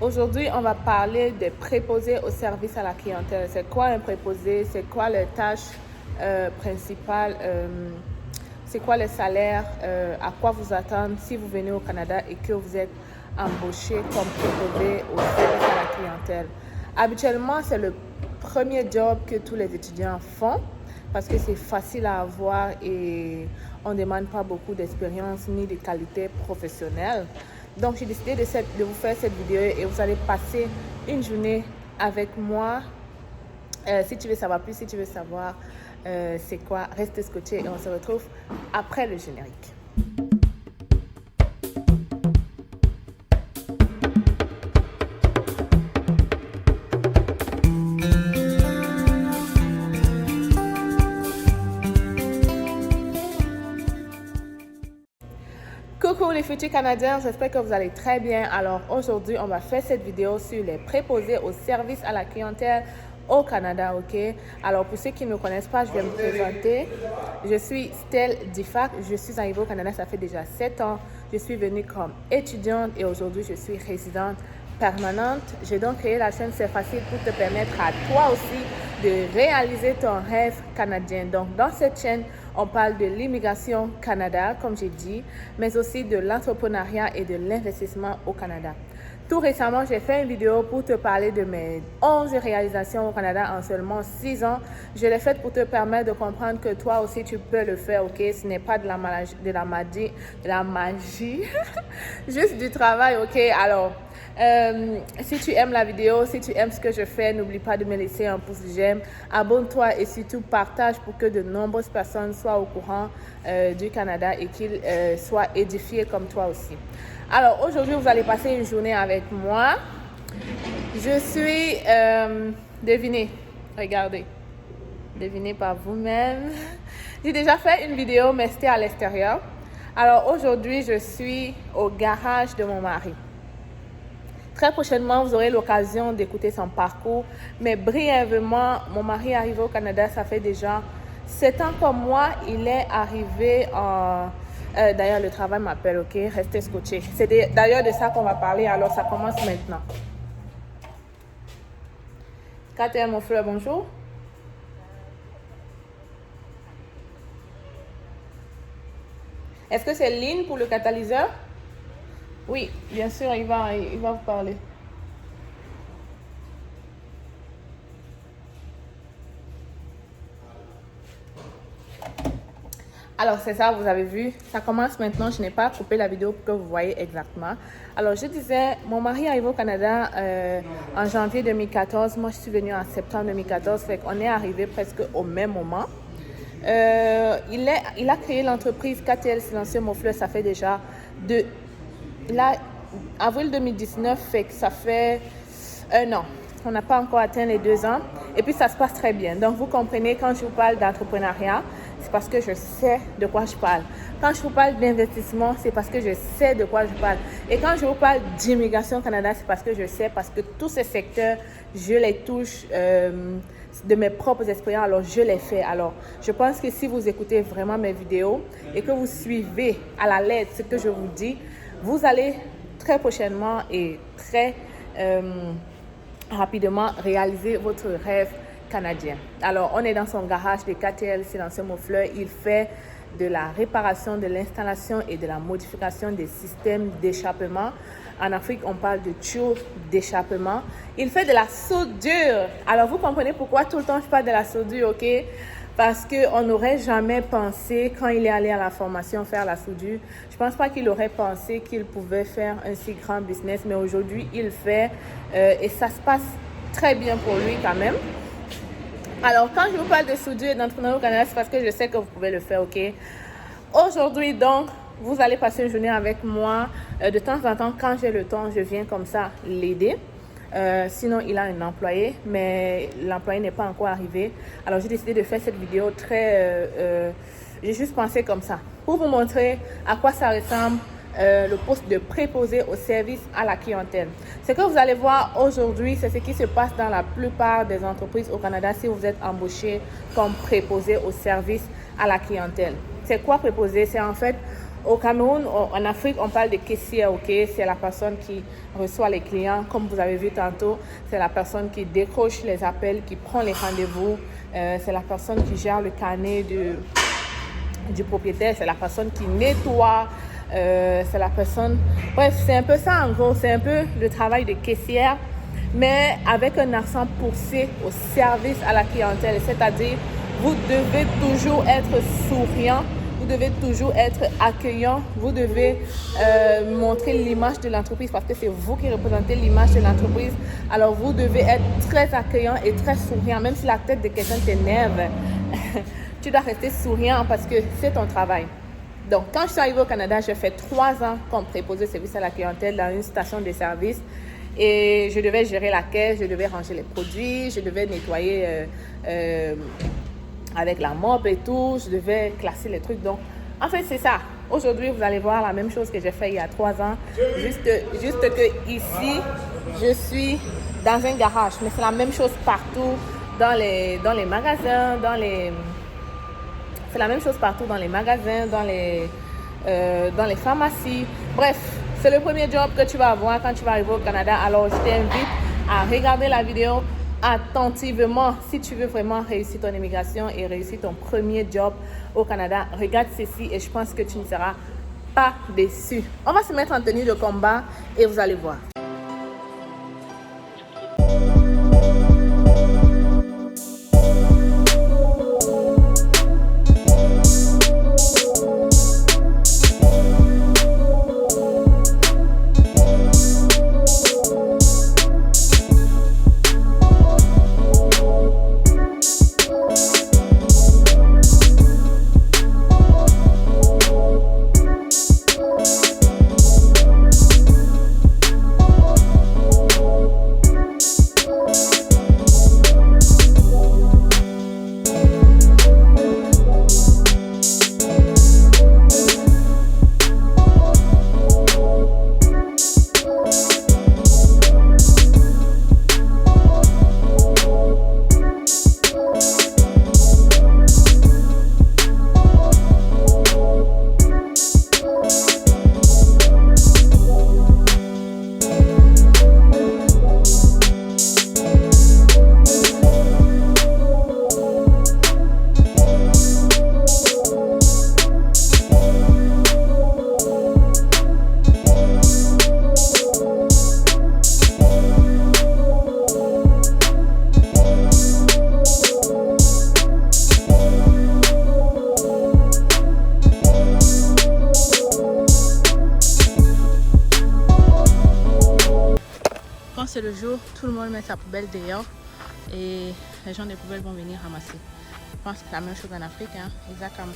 Aujourd'hui, on va parler de préposé au service à la clientèle. C'est quoi un préposé? C'est quoi les tâches principales? C'est quoi les salaires? À quoi vous attendre si vous venez au Canada et que vous êtes embauché comme préposé au service à la clientèle? Habituellement, c'est le premier job que tous les étudiants font parce que c'est facile à avoir et on ne demande pas beaucoup d'expérience ni de qualité professionnelle. Donc, j'ai décidé de vous faire cette vidéo et vous allez passer une journée avec moi. Si tu veux savoir plus, si tu veux savoir c'est quoi, reste scotché et on se retrouve après le générique. Coucou les futurs Canadiens, j'espère que vous allez très bien. Alors aujourd'hui, on va faire cette vidéo sur les préposés au service à la clientèle au Canada, ok? Alors pour ceux qui ne me connaissent pas, je vais me présenter. Je suis Stell Difac, je suis arrivée au Canada, ça fait déjà 7 ans. Je suis venue comme étudiante et aujourd'hui, je suis résidente permanente. J'ai donc créé la chaîne C'est Facile pour te permettre à toi aussi de réaliser ton rêve canadien. Donc dans cette chaîne, on parle de l'immigration Canada, comme j'ai dit, mais aussi de l'entrepreneuriat et de l'investissement au Canada. Tout récemment, j'ai fait une vidéo pour te parler de mes 11 réalisations au Canada en seulement 6 ans. Je l'ai faite pour te permettre de comprendre que toi aussi, tu peux le faire, ok? Ce n'est pas de la magie, juste du travail, ok? Alors, si tu aimes la vidéo, si tu aimes ce que je fais, n'oublie pas de me laisser un pouce j'aime. Abonne-toi et surtout partage pour que de nombreuses personnes soient au courant du Canada et qu'ils soient édifiés comme toi aussi. Alors aujourd'hui, vous allez passer une journée avec moi. Je suis, devinez, regardez, devinez par vous-même. J'ai déjà fait une vidéo, mais c'était à l'extérieur. Alors aujourd'hui, je suis au garage de mon mari. Très prochainement, vous aurez l'occasion d'écouter son parcours. Mais brièvement, mon mari est arrivé au Canada, ça fait déjà 7 ans comme moi. Il est arrivé en... d'ailleurs, le travail m'appelle, ok? Restez scotchés. C'est d'ailleurs de ça qu'on va parler, alors ça commence maintenant. Kater, mon frère, bonjour. Est-ce que c'est Lynn pour le catalyseur? Oui, bien sûr, il va vous parler. Alors, c'est ça, vous avez vu, ça commence maintenant. Je n'ai pas coupé la vidéo pour que vous voyez exactement. Alors, je disais, mon mari est arrivé au Canada en janvier 2014. Moi, je suis venue en septembre 2014. Fait qu'on est arrivé presque au même moment. Il a créé l'entreprise KTL Silencieux Mofleur. Ça fait déjà avril 2019, fait que ça fait 1 an. On n'a pas encore atteint les 2 ans. Et puis, ça se passe très bien. Donc, vous comprenez, quand je vous parle d'entrepreneuriat, c'est parce que je sais de quoi je parle. Quand je vous parle d'investissement, c'est parce que je sais de quoi je parle. Et quand je vous parle d'immigration au Canada, c'est parce que je sais, parce que tous ces secteurs, je les touche de mes propres expériences, alors je les fais. Alors, je pense que si vous écoutez vraiment mes vidéos et que vous suivez à la lettre ce que je vous dis, vous allez très prochainement et très rapidement réaliser votre rêve canadien. Alors, on est dans son garage de KTL Silencieux Mofleur. Il fait de la réparation, de l'installation et de la modification des systèmes d'échappement. En Afrique, on parle de tube d'échappement. Il fait de la soudure. Alors, vous comprenez pourquoi tout le temps je parle de la soudure, ok? Parce qu'on n'aurait jamais pensé, quand il est allé à la formation faire la soudure, je ne pense pas qu'il aurait pensé qu'il pouvait faire un si grand business, mais aujourd'hui, il fait et ça se passe très bien pour lui quand même. Alors, quand je vous parle de soudure et d'entrepreneuriat au Canada, c'est parce que je sais que vous pouvez le faire, ok? Aujourd'hui, donc, vous allez passer une journée avec moi. De temps en temps, quand j'ai le temps, je viens comme ça l'aider. Sinon, il a un employé, mais l'employé n'est pas encore arrivé. Alors, j'ai décidé de faire cette vidéo j'ai juste pensé comme ça, pour vous montrer à quoi ça ressemble le poste de préposé au service à la clientèle. Ce que vous allez voir aujourd'hui, c'est ce qui se passe dans la plupart des entreprises au Canada si vous êtes embauché comme préposé au service à la clientèle. C'est quoi préposé? C'est en fait Au Cameroun, en Afrique, on parle de caissière, ok? C'est la personne qui reçoit les clients, comme vous avez vu tantôt. C'est la personne qui décroche les appels, qui prend les rendez-vous. C'est la personne qui gère le carnet du propriétaire. C'est la personne qui nettoie. C'est la personne... Bref, c'est un peu ça en gros. C'est un peu le travail de caissière, mais avec un accent poussé au service à la clientèle. C'est-à-dire, vous devez toujours être souriant. Vous devez toujours être accueillant. Vous devez montrer l'image de l'entreprise parce que c'est vous qui représentez l'image de l'entreprise. Alors, vous devez être très accueillant et très souriant. Même si la tête de quelqu'un t'énerve, tu dois rester souriant parce que c'est ton travail. Donc, quand je suis arrivée au Canada, j'ai fait 3 ans comme préposé de service à la clientèle dans une station de service. Et je devais gérer la caisse, je devais ranger les produits, je devais nettoyer... avec la mop et tout, je devais classer les trucs. Donc, en fait, c'est ça. Aujourd'hui, vous allez voir la même chose que j'ai fait il y a 3 ans. Juste que ici, je suis dans un garage. Mais c'est la même chose partout dans les magasins, c'est la même chose partout dans les magasins, dans les pharmacies. Bref, c'est le premier job que tu vas avoir quand tu vas arriver au Canada. Alors, je t'invite à regarder la vidéo attentivement si tu veux vraiment réussir ton immigration et réussir ton premier job au Canada. Regarde ceci et je pense que tu ne seras pas déçu. On va se mettre en tenue de combat et vous allez voir. C'est le jour, tout le monde met sa poubelle dehors et les gens des poubelles vont venir ramasser. Je pense que c'est la même chose en Afrique, hein. Exact comme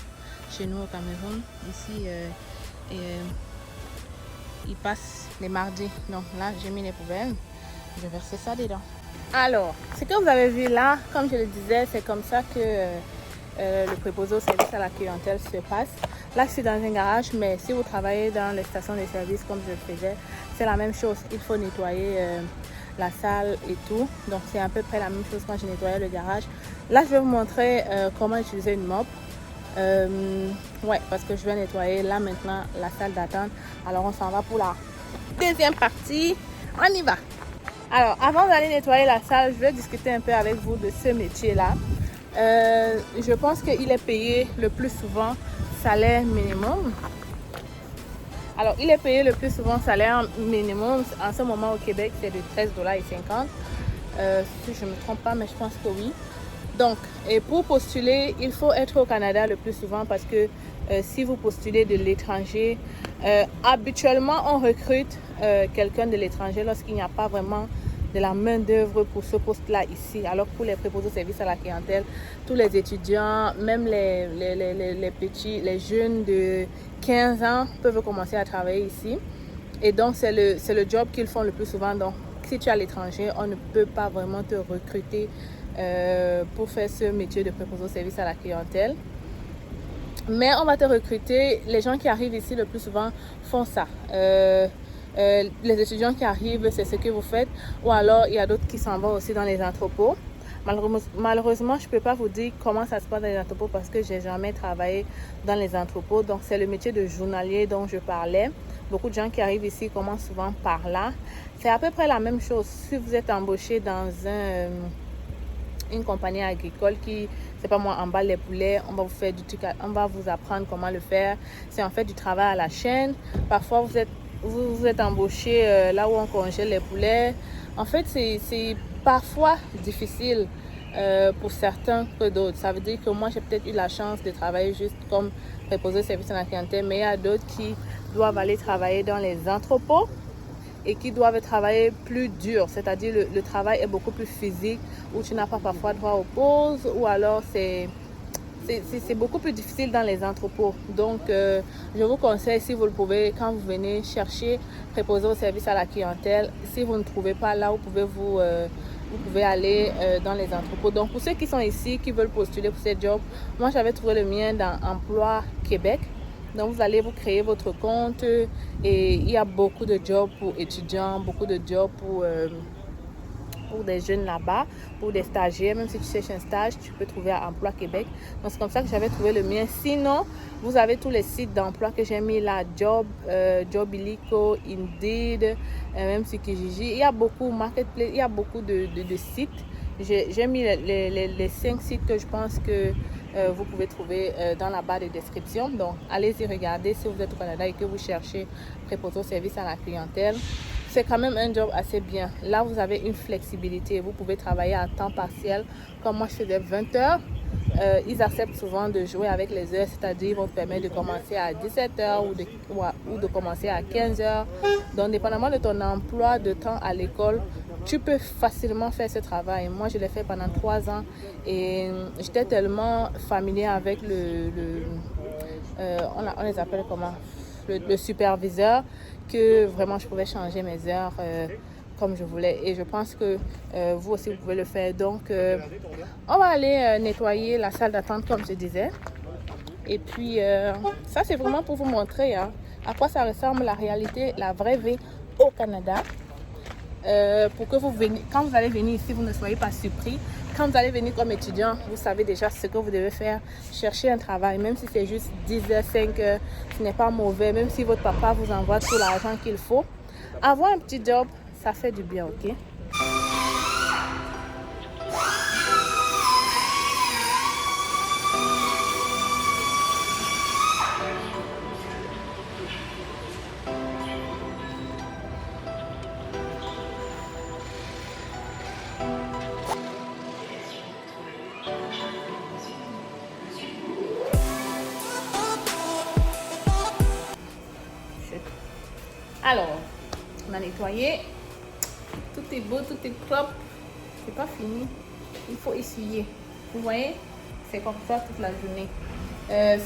chez nous au Cameroun. Ici, ils passent les mardis. Donc là, j'ai mis les poubelles, je vais verser ça dedans. Alors, ce que vous avez vu là, comme je le disais, c'est comme ça que le préposé au service à la clientèle se passe. Là, je suis dans un garage, mais si vous travaillez dans les stations de service comme je le faisais, c'est la même chose. Il faut nettoyer la salle et tout. Donc, c'est à peu près la même chose quand je nettoyais le garage. Là, je vais vous montrer comment utiliser une mop. Ouais, parce que je vais nettoyer là maintenant la salle d'attente. Alors, on s'en va pour la deuxième partie. On y va. Alors, avant d'aller nettoyer la salle, je vais discuter un peu avec vous de ce métier-là. Je pense qu'il est payé le plus souvent salaire minimum. Alors, il est payé le plus souvent salaire minimum. En ce moment, au Québec, c'est de 13,50 $. Si je ne me trompe pas, mais je pense que oui. Donc, et pour postuler, il faut être au Canada le plus souvent parce que si vous postulez de l'étranger, habituellement, on recrute quelqu'un de l'étranger lorsqu'il n'y a pas vraiment de la main-d'œuvre pour ce poste-là ici. Alors, pour les préposés au service à la clientèle, tous les étudiants, même les petits, les jeunes de 15 ans peuvent commencer à travailler ici. Et donc, c'est le job qu'ils font le plus souvent. Donc, si tu es à l'étranger, on ne peut pas vraiment te recruter pour faire ce métier de préposé au service à la clientèle. Mais on va te recruter. Les gens qui arrivent ici le plus souvent font ça. Les étudiants qui arrivent, c'est ce que vous faites. Ou alors, il y a d'autres qui s'en vont aussi dans les entrepôts. Malheureusement, je ne peux pas vous dire comment ça se passe dans les entrepôts parce que je n'ai jamais travaillé dans les entrepôts. Donc, c'est le métier de journalier dont je parlais. Beaucoup de gens qui arrivent ici commencent souvent par là. C'est à peu près la même chose. Si vous êtes embauché dans une compagnie agricole qui, c'est pas moi, emballe les poulets, on va vous faire du truc, on va vous apprendre comment le faire. C'est en fait du travail à la chaîne. Parfois, vous êtes embauché là où on congèle les poulets. En fait, c'est parfois difficile pour certains que d'autres. Ça veut dire que moi, j'ai peut-être eu la chance de travailler juste comme préposé au service à la clientèle, mais il y a d'autres qui doivent aller travailler dans les entrepôts et qui doivent travailler plus dur, c'est-à-dire le travail est beaucoup plus physique, où tu n'as pas parfois droit aux pauses, ou alors c'est beaucoup plus difficile dans les entrepôts. Donc, je vous conseille, si vous le pouvez, quand vous venez chercher, préposer au service à la clientèle, si vous ne trouvez pas là, vous pouvez aller dans les entrepôts. Donc, pour ceux qui sont ici, qui veulent postuler pour ces jobs, moi, j'avais trouvé le mien dans Emploi Québec. Donc, vous allez vous créer votre compte et il y a beaucoup de jobs pour étudiants, beaucoup de jobs pour des jeunes là-bas, pour des stagiaires. Même si tu cherches un stage, tu peux trouver à Emploi Québec. Donc, c'est comme ça que j'avais trouvé le mien. Sinon, vous avez tous les sites d'emploi que j'ai mis là, Job Illico, Indeed, même sur Kijiji. Il y a beaucoup, Marketplace, il y a beaucoup de sites. J'ai mis les 5 sites que je pense que vous pouvez trouver dans la barre de description. Donc, allez-y regarder si vous êtes au Canada et que vous cherchez préposé au service à la clientèle. C'est quand même un job assez bien. Là, vous avez une flexibilité. Vous pouvez travailler à temps partiel. Comme moi, je faisais 20 heures. Ils acceptent souvent de jouer avec les heures, c'est-à-dire ils vont te permettre de commencer à 17 heures ou de commencer à 15 heures. Donc, dépendamment de ton emploi de temps à l'école, tu peux facilement faire ce travail. Moi, je l'ai fait pendant 3 ans et j'étais tellement familier avec on les appelle comment? Le superviseur, que vraiment je pouvais changer mes heures comme je voulais. Et je pense que vous aussi, vous pouvez le faire. Donc, on va aller nettoyer la salle d'attente, comme je disais. Et puis, ça, c'est vraiment pour vous montrer à quoi ça ressemble la réalité, la vraie vie au Canada. Pour que vous veniez, quand vous allez venir ici, vous ne soyez pas surpris. Quand vous allez venir comme étudiant, vous savez déjà ce que vous devez faire. Chercher un travail, même si c'est juste 10 heures, 5 heures, ce n'est pas mauvais. Même si votre papa vous envoie tout l'argent qu'il faut. Avoir un petit job, ça fait du bien, ok? Alors, on a nettoyé. Tout est beau, tout est propre. C'est pas fini. Il faut essuyer. Vous voyez? C'est comme ça toute la journée.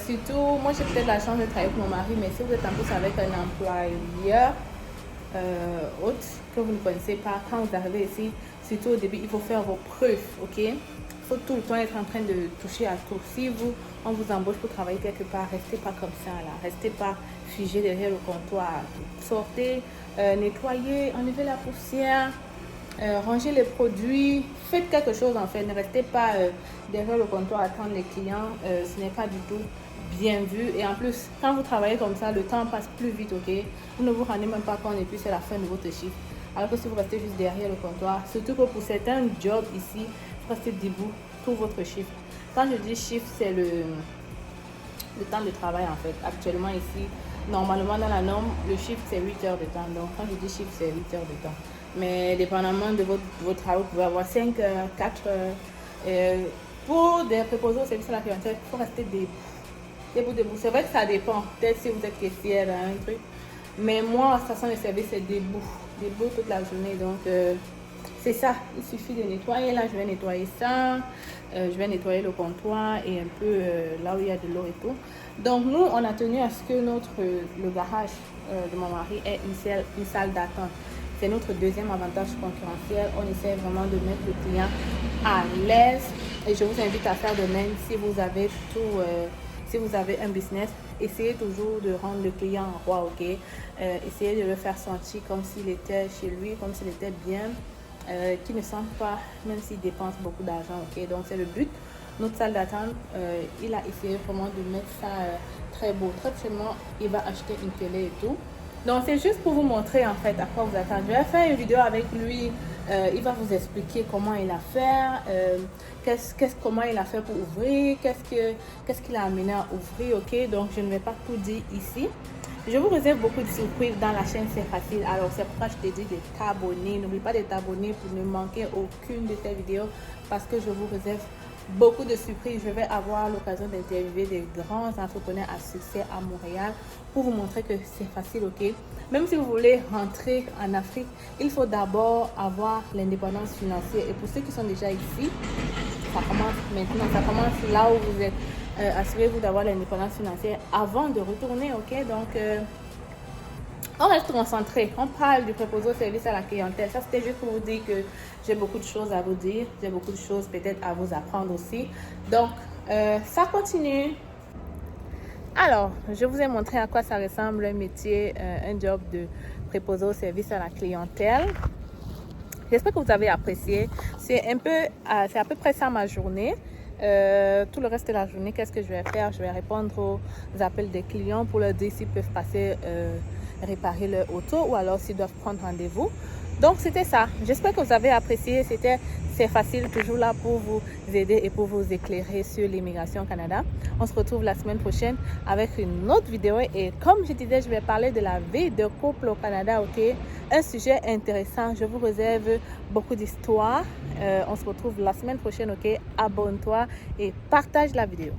Surtout, moi j'ai peut-être la chance de travailler avec mon mari, mais si vous êtes en plus avec un employeur autre que vous ne connaissez pas, quand vous arrivez ici, surtout au début, il faut faire vos preuves, ok? Il faut tout le temps être en train de toucher à tout. Si on vous embauche pour travailler quelque part, restez pas comme ça là. Restez pas figé derrière le comptoir. Sortez, nettoyez, enlevez la poussière, rangez les produits. Faites quelque chose en fait. Ne restez pas derrière le comptoir à attendre les clients. Ce n'est pas du tout bien vu. Et en plus, quand vous travaillez comme ça, le temps passe plus vite, ok? Vous ne vous rendez même pas compte et puis c'est la fin de votre chiffre. Alors que si vous restez juste derrière le comptoir, surtout que pour certains jobs ici, vous restez debout tout votre chiffre. Quand je dis chiffre, c'est le temps de travail en fait. Actuellement ici, normalement dans la norme, le chiffre c'est 8 heures de temps. Donc quand je dis chiffre, c'est 8 heures de temps. Mais dépendamment de votre travail, vous pouvez avoir 5 heures, 4 heures. Pour des préposés au service à la clientèle, il faut rester debout. C'est vrai que ça dépend. Peut-être si vous êtes caissière, un truc. Mais moi, en station de service, c'est debout toute la journée. Donc, c'est ça. Il suffit de nettoyer. Là, je vais nettoyer ça. Je vais nettoyer le comptoir et un peu là où il y a de l'eau et tout. Donc, nous, on a tenu à ce que le garage de mon mari ait une salle d'attente. C'est notre deuxième avantage concurrentiel. On essaie vraiment de mettre le client à l'aise. Et je vous invite à faire de même si vous avez si vous avez un business, essayez toujours de rendre le client roi, ok? Essayez de le faire sentir comme s'il était chez lui, comme s'il était bien. qui ne sentent pas, même s'ils dépensent beaucoup d'argent. Ok, donc c'est le but. Notre salle d'attente, il a essayé vraiment de mettre ça très beau. Très prochainement, il va acheter une télé et tout. Donc c'est juste pour vous montrer en fait à quoi vous attendre. Je vais faire une vidéo avec lui. Il va vous expliquer comment il a fait, comment il a fait pour ouvrir, qu'est-ce qu'il a amené à ouvrir. Ok, donc je ne vais pas tout dire ici. Je vous réserve beaucoup de surprises dans la chaîne, c'est facile. Alors c'est pourquoi je te dis de t'abonner. N'oublie pas de t'abonner pour ne manquer aucune de ces vidéos parce que je vous réserve beaucoup de surprises. Je vais avoir l'occasion d'interviewer des grands entrepreneurs à succès à Montréal pour vous montrer que c'est facile, ok? Même si vous voulez rentrer en Afrique, il faut d'abord avoir l'indépendance financière. Et pour ceux qui sont déjà ici, ça commence maintenant, ça commence là où vous êtes. Assurez-vous d'avoir l'indépendance financière avant de retourner, ok? Donc, on reste concentré. On parle du préposé au service à la clientèle. Ça, c'était juste pour vous dire que j'ai beaucoup de choses à vous dire. J'ai beaucoup de choses peut-être à vous apprendre aussi. Donc, ça continue. Alors, je vous ai montré à quoi ça ressemble un métier, un job de préposé au service à la clientèle. J'espère que vous avez apprécié. C'est à peu près ça ma journée. Tout le reste de la journée, qu'est-ce que je vais faire? Je vais répondre aux appels des clients pour leur dire s'ils peuvent passer réparer leur auto ou alors s'ils doivent prendre rendez-vous. Donc c'était ça. J'espère que vous avez apprécié. C'est facile, toujours là pour vous aider et pour vous éclairer sur l'immigration au Canada. On se retrouve la semaine prochaine avec une autre vidéo. Et comme je disais, je vais parler de la vie de couple au Canada, ok? Un sujet intéressant. Je vous réserve beaucoup d'histoires. On se retrouve la semaine prochaine, ok? Abonne-toi et partage la vidéo.